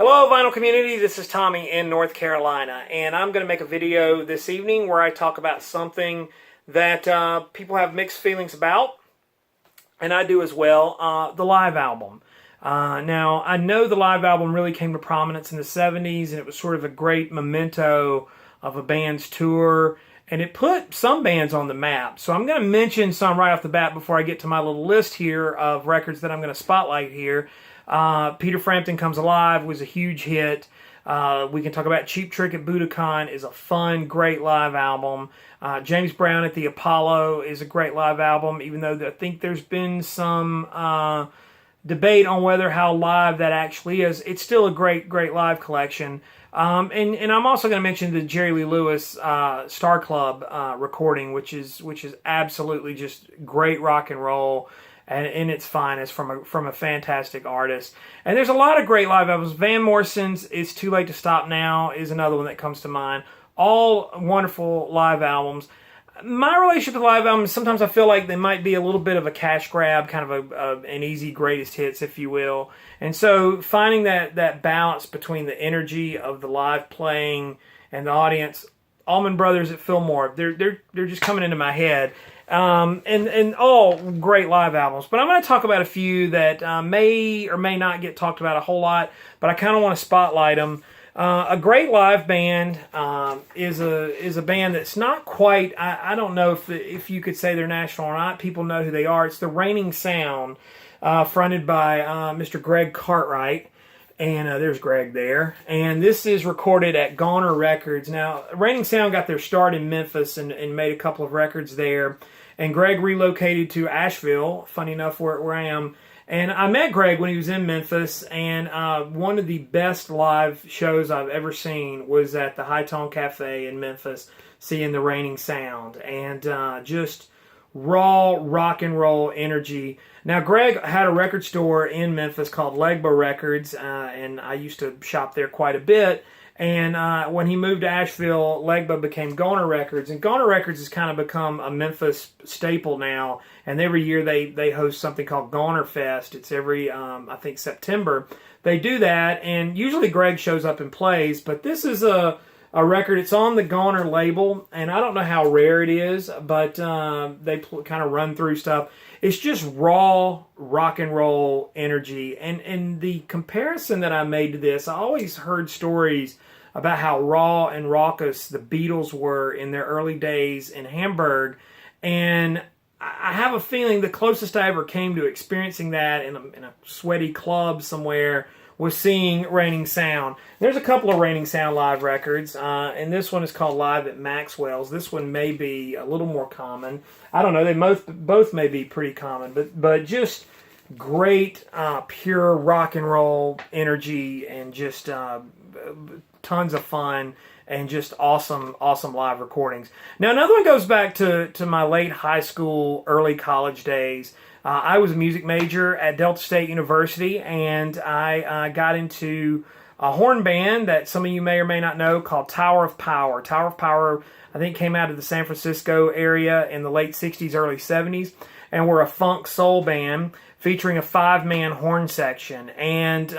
Hello vinyl community, this is Tommy in North Carolina, and I'm going to make a video this evening where I talk about something that people have mixed feelings about, and I do as well, the live album. Now, I know the live album really came to prominence in the 70s, and it was sort of a great memento of a band's tour, and it put some bands on the map. So I'm going to mention some right off the bat before I get to my little list here of records that I'm going to spotlight here. Peter Frampton Comes Alive was a huge hit. We can talk about Cheap Trick at Budokan is a fun, great live album. James Brown at the Apollo is a great live album, even though I think there's been some debate on whether how live that actually is. It's still a great, great live collection. And I'm also going to mention the Jerry Lee Lewis Star Club recording, which is absolutely just great rock and roll. And in its finest from a fantastic artist. And there's a lot of great live albums. Van Morrison's It's Too Late to Stop Now is another one that comes to mind. All wonderful live albums. My relationship with live albums, sometimes I feel like they might be a little bit of a cash grab, kind of an easy greatest hits, if you will. And so finding that balance between the energy of the live playing and the audience. Allman Brothers at Fillmore, they're just coming into my head. And all great live albums. But I'm going to talk about a few that may or may not get talked about a whole lot, but I kind of want to spotlight them. A great live band is a band that's not quite, I don't know if you could say they're national or not. People know who they are. It's the Reigning Sound, fronted by Mr. Greg Cartwright. And there's Greg there. And this is recorded at Goner Records. Now, Reigning Sound got their start in Memphis and made a couple of records there. And Greg relocated to Asheville, funny enough, where I am. And I met Greg when he was in Memphis. And one of the best live shows I've ever seen was at the High Tone Cafe in Memphis, seeing the Reigning Sound. And just raw rock and roll energy. Now, Greg had a record store in Memphis called Legba Records, and I used to shop there quite a bit. And when he moved to Asheville, Legba became Goner Records, and Goner Records has kind of become a Memphis staple now. And every year they host something called Goner Fest. It's every I think September. They do that, and usually Greg shows up and plays. But this is a record. It's on the Goner label, and I don't know how rare it is, but they kind of run through stuff. It's just raw rock and roll energy. And the comparison that I made to this, I always heard stories about how raw and raucous the Beatles were in their early days in Hamburg. And I have a feeling the closest I ever came to experiencing that in a sweaty club somewhere was seeing Reigning Sound. There's a couple of Reigning Sound live records, and this one is called Live at Maxwell's. This one may be a little more common. I don't know, they both may be pretty common, but just great, pure rock and roll energy and just tons of fun and just awesome live recordings. Now, another one goes back to my late high school, early college days. I was a music major at Delta State University, and I got into a horn band that some of you may or may not know called Tower of Power. Tower of Power, I think, came out of the San Francisco area in the late 60s, early 70s, and we're a funk soul band featuring a 5-man horn section. And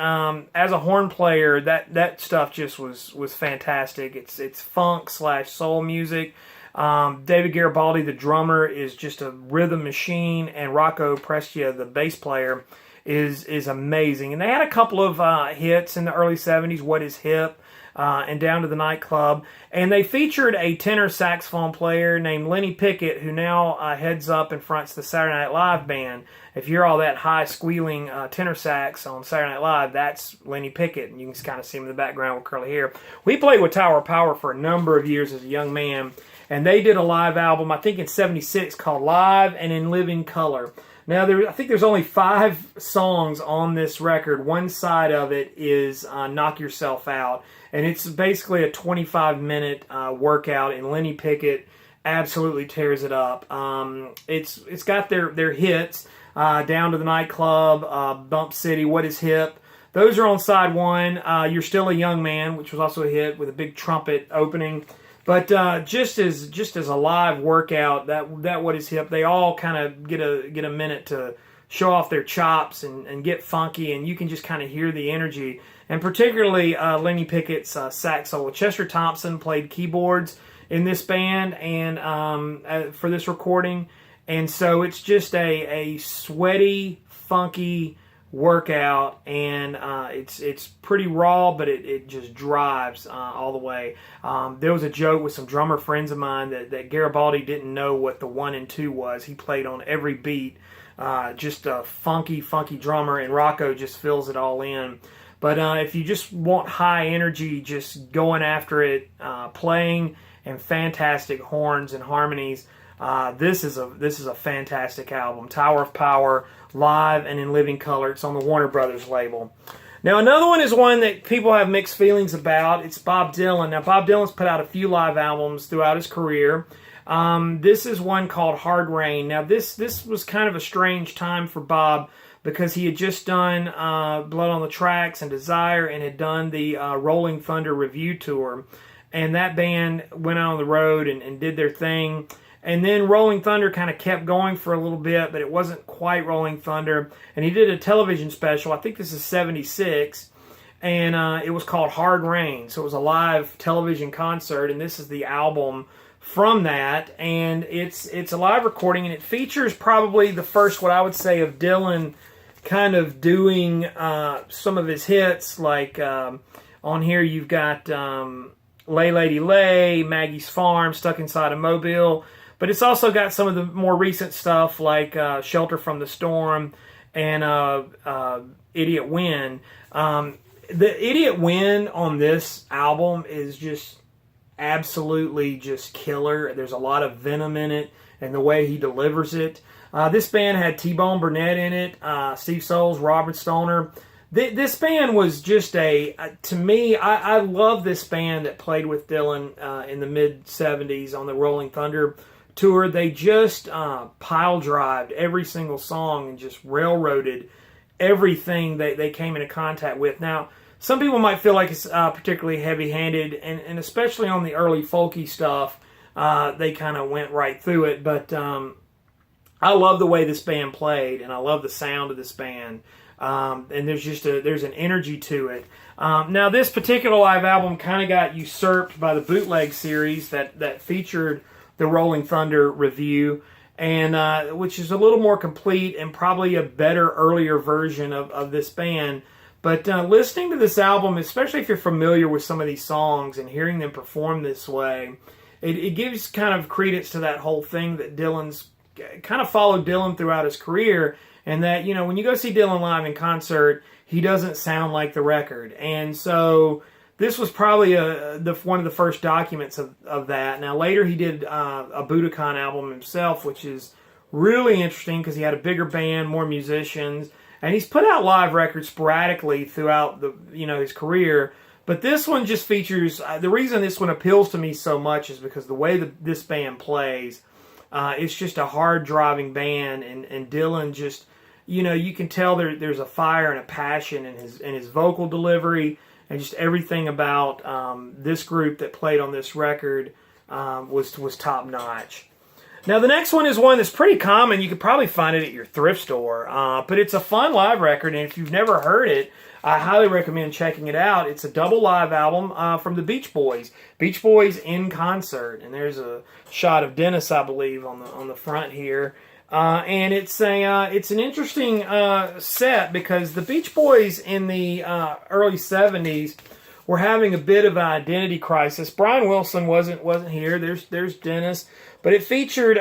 as a horn player, that stuff just was fantastic. It's funk / soul music. David Garibaldi, the drummer, is just a rhythm machine, and Rocco Prestia, the bass player, is amazing. And they had a couple of hits in the early 70s, What Is Hip, and Down to the Nightclub. And they featured a tenor saxophone player named Lenny Pickett, who now heads up and fronts the Saturday Night Live band. If you're all that high squealing tenor sax on Saturday Night Live, that's Lenny Pickett, and you can just kind of see him in the background with curly hair. We played with Tower of Power for a number of years as a young man, and they did a live album, I think in '76, called Live and in Living Color. Now, I think there's only 5 songs on this record. One side of it is Knock Yourself Out, and it's basically a 25-minute workout, and Lenny Pickett absolutely tears it up. It's got their hits, Down to the Nightclub, Bump City, What Is Hip. Those are on side 1. You're Still a Young Man, which was also a hit with a big trumpet opening. But just as a live workout, that What Is Hip, they all kind of get a minute to show off their chops and get funky, and you can just kind of hear the energy. And particularly Lenny Pickett's sax solo. Chester Thompson played keyboards in this band and for this recording, and so it's just a sweaty, funky workout, and it's pretty raw, but it just drives all the way. There was a joke with some drummer friends of mine that Garibaldi didn't know what the 1 and 2 was. He played on every beat, just a funky drummer, and Rocco just fills it all in. But if you just want high energy, just going after it, playing, and fantastic horns and harmonies, this is a fantastic album. Tower of Power, live and in living color. It's on the Warner Brothers label. Now another one is one that people have mixed feelings about. It's Bob Dylan. Now Bob Dylan's put out a few live albums throughout his career. This is one called Hard Rain. Now this was kind of a strange time for Bob because he had just done Blood on the Tracks and Desire, and had done the Rolling Thunder Review Tour. And that band went out on the road and did their thing. And then Rolling Thunder kind of kept going for a little bit, but it wasn't quite Rolling Thunder. And he did a television special, I think this is 76, and it was called Hard Rain. So it was a live television concert, and this is the album from that. And it's a live recording, and it features probably the first, what I would say, of Dylan kind of doing some of his hits. Like on here you've got Lay Lady Lay, Maggie's Farm, Stuck Inside a Mobile. But it's also got some of the more recent stuff like Shelter from the Storm and Idiot Win. The Idiot Win on this album is just absolutely just killer. There's a lot of venom in it and the way he delivers it. This band had T-Bone Burnett in it, Steve Soules, Robert Stoner. This band was just to me, I love this band that played with Dylan in the mid-70s on the Rolling Thunder tour. They just pile-drived every single song and just railroaded everything they came into contact with. Now, some people might feel like it's particularly heavy-handed, and especially on the early folky stuff, they kind of went right through it. But I love the way this band played, and I love the sound of this band. And there's an energy to it. Now, this particular live album kind of got usurped by the bootleg series that featured the Rolling Thunder Review, and which is a little more complete and probably a better, earlier version of this band. But listening to this album, especially if you're familiar with some of these songs and hearing them perform this way, it gives kind of credence to that whole thing that Dylan's kind of followed Dylan throughout his career. And that, you know, when you go see Dylan live in concert, he doesn't sound like the record. And so this was probably one of the first documents of that. Now, later he did a Budokan album himself, which is really interesting because he had a bigger band, more musicians. And he's put out live records sporadically throughout his career. But this one just features, the reason this one appeals to me so much is because the way this band plays, it's just a hard-driving band. And Dylan just, you can tell there's a fire and a passion in his vocal delivery, and just everything about this group that played on this record was top notch. Now the next one is one that's pretty common. You could probably find it at your thrift store, but it's a fun live record, and if you've never heard it, I highly recommend checking it out. It's a double live album from the Beach Boys. Beach Boys in concert, and there's a shot of Dennis, I believe, on the front here. And it's an interesting set because the Beach Boys in the early 70s were having a bit of an identity crisis. Brian Wilson wasn't here. There's Dennis, but it featured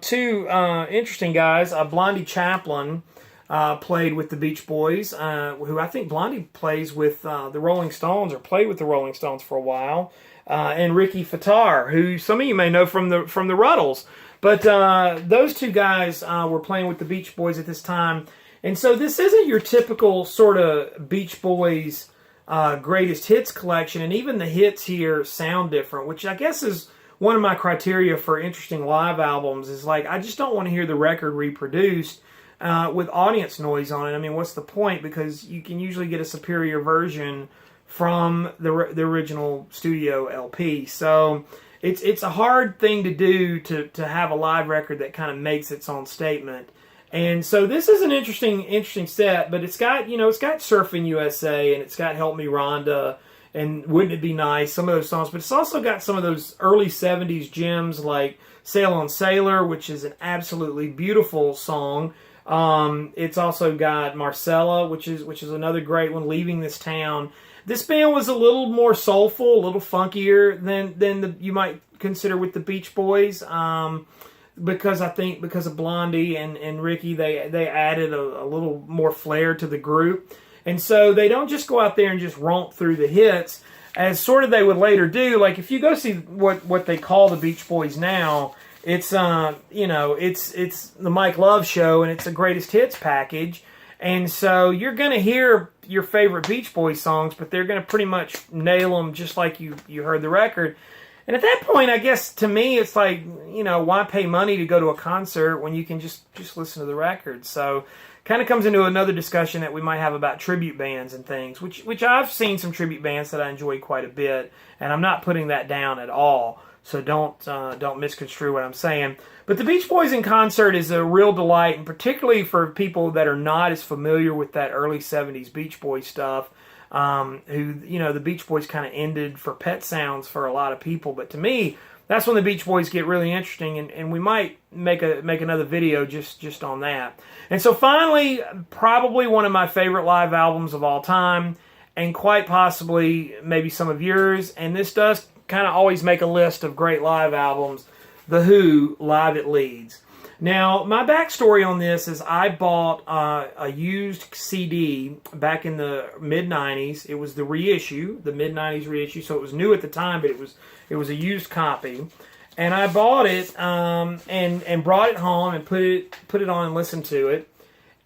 two interesting guys. Blondie Chaplin played with the Beach Boys, who I think Blondie plays with the Rolling Stones, or played with the Rolling Stones for a while, and Ricky Fattar, who some of you may know from the Ruddles. But those two guys were playing with the Beach Boys at this time. And so this isn't your typical sort of Beach Boys greatest hits collection. And even the hits here sound different, which I guess is one of my criteria for interesting live albums. Is like, I just don't want to hear the record reproduced with audience noise on it. I mean, what's the point? Because you can usually get a superior version from the original studio LP. So it's a hard thing to do to have a live record that kind of makes its own statement. And so this is an interesting set, but it's got Surfing USA, and it's got Help Me Rhonda, and Wouldn't It Be Nice, some of those songs, but it's also got some of those early 70s gems like Sail on Sailor, which is an absolutely beautiful song. It's also got Marcella, which is another great one, Leaving This Town. This band was a little more soulful, a little funkier than you might consider with the Beach Boys. Because of Blondie and Ricky, they added a little more flair to the group. And so they don't just go out there and just romp through the hits, as sort of they would later do. Like if you go see what they call the Beach Boys now, it's it's the Mike Love Show, and it's a greatest hits package. And so you're going to hear your favorite Beach Boys songs, but they're going to pretty much nail them just like you heard the record. And at that point, I guess, to me, it's like, why pay money to go to a concert when you can just listen to the record? So kind of comes into another discussion that we might have about tribute bands and things, which I've seen some tribute bands that I enjoy quite a bit, and I'm not putting that down at all. So don't misconstrue what I'm saying. But the Beach Boys in concert is a real delight, and particularly for people that are not as familiar with that early 70s Beach Boys stuff. The Beach Boys kind of ended for Pet Sounds for a lot of people, but to me, that's when the Beach Boys get really interesting, and we might make another video just on that. And so finally, probably one of my favorite live albums of all time, and quite possibly maybe some of yours, and this does kind of always make a list of great live albums, The Who, Live at Leeds. Now, my backstory on this is I bought a used CD back in the mid-90s. It was the reissue, the mid-90s reissue, so it was new at the time, but it was a used copy. And I bought it and brought it home and put it on and listened to it.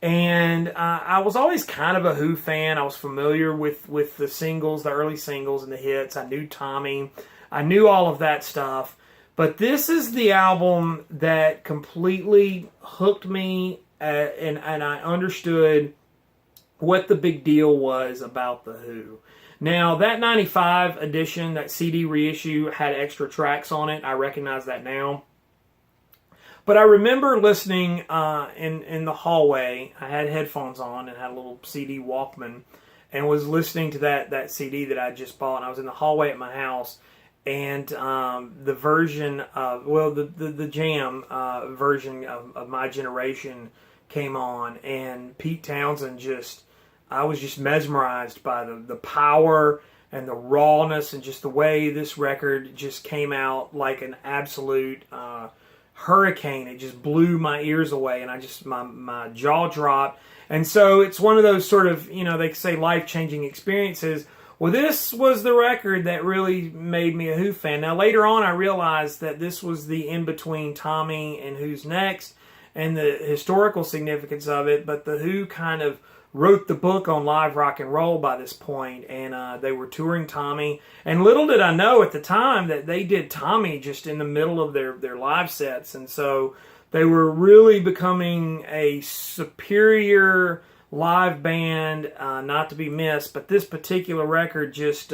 And I was always kind of a Who fan. I was familiar with the singles, the early singles and the hits. I knew Tommy. I knew all of that stuff. But this is the album that completely hooked me, and I understood what the big deal was about The Who. Now, that 95 edition, that CD reissue, had extra tracks on it. I recognize that now. But I remember listening in the hallway. I had headphones on and had a little CD Walkman, and was listening to that CD that I just bought. And I was in the hallway at my house, and the version of, the Jam version of My Generation came on, and Pete Townsend I was just mesmerized by the power and the rawness, and just the way this record just came out like an absolute hurricane. It just blew my ears away, and my jaw dropped. And so it's one of those sort of, they say life-changing experiences. Well, this was the record that really made me a Who fan. Now, later on, I realized that this was the in-between Tommy and Who's Next, and the historical significance of it, but the Who kind of wrote the book on live rock and roll by this point, and they were touring Tommy. And little did I know at the time that they did Tommy just in the middle of their live sets, and so they were really becoming a superior live band, not to be missed. But this particular record just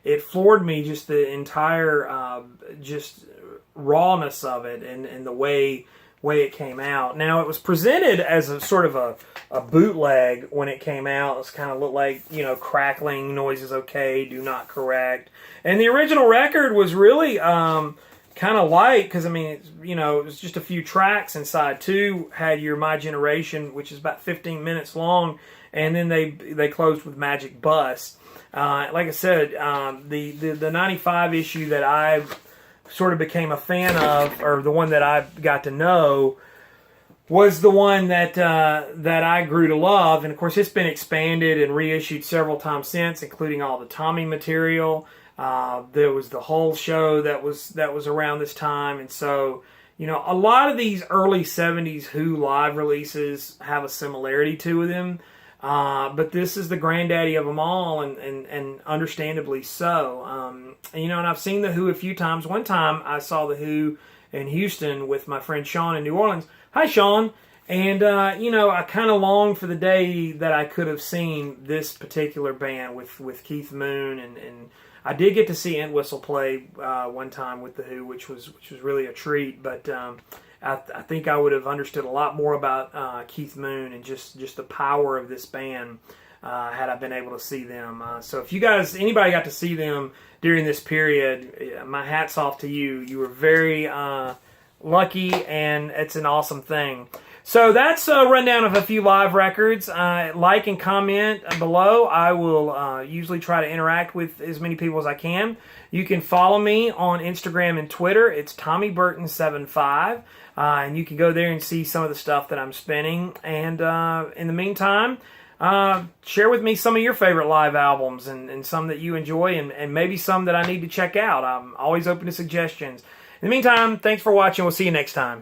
it floored me, just the entire just rawness of it, and the way it came out. Now, it was presented as a sort of a bootleg when it came out. It kind of looked like, crackling noises, okay, do not correct. And the original record was really kind of light, because, it was just a few tracks inside. Two had your My Generation, which is about 15 minutes long, and then they closed with Magic Bus. Like I said, the 95 issue that I sort of became a fan of, or the one that I got to know, was the one that I grew to love. And of course, it's been expanded and reissued several times since, including all the Tommy material. There was the whole show that was around this time, and so a lot of these early 70s Who live releases have a similarity to them. But this is the granddaddy of them all, and understandably so. And I've seen The Who a few times. One time I saw The Who in Houston with my friend Sean in New Orleans. Hi, Sean. And, I kind of longed for the day that I could have seen this particular band with Keith Moon, and I did get to see Entwistle play one time with The Who, which was really a treat. But I think I would have understood a lot more about Keith Moon and just the power of this band had I been able to see them. So if anybody got to see them during this period, my hat's off to you. You were very lucky, and it's an awesome thing. So that's a rundown of a few live records. Like and comment below. I will usually try to interact with as many people as I can. You can follow me on Instagram and Twitter. It's TommyBurton75. And you can go there and see some of the stuff that I'm spinning. And in the meantime, share with me some of your favorite live albums and some that you enjoy and maybe some that I need to check out. I'm always open to suggestions. In the meantime, thanks for watching. We'll see you next time.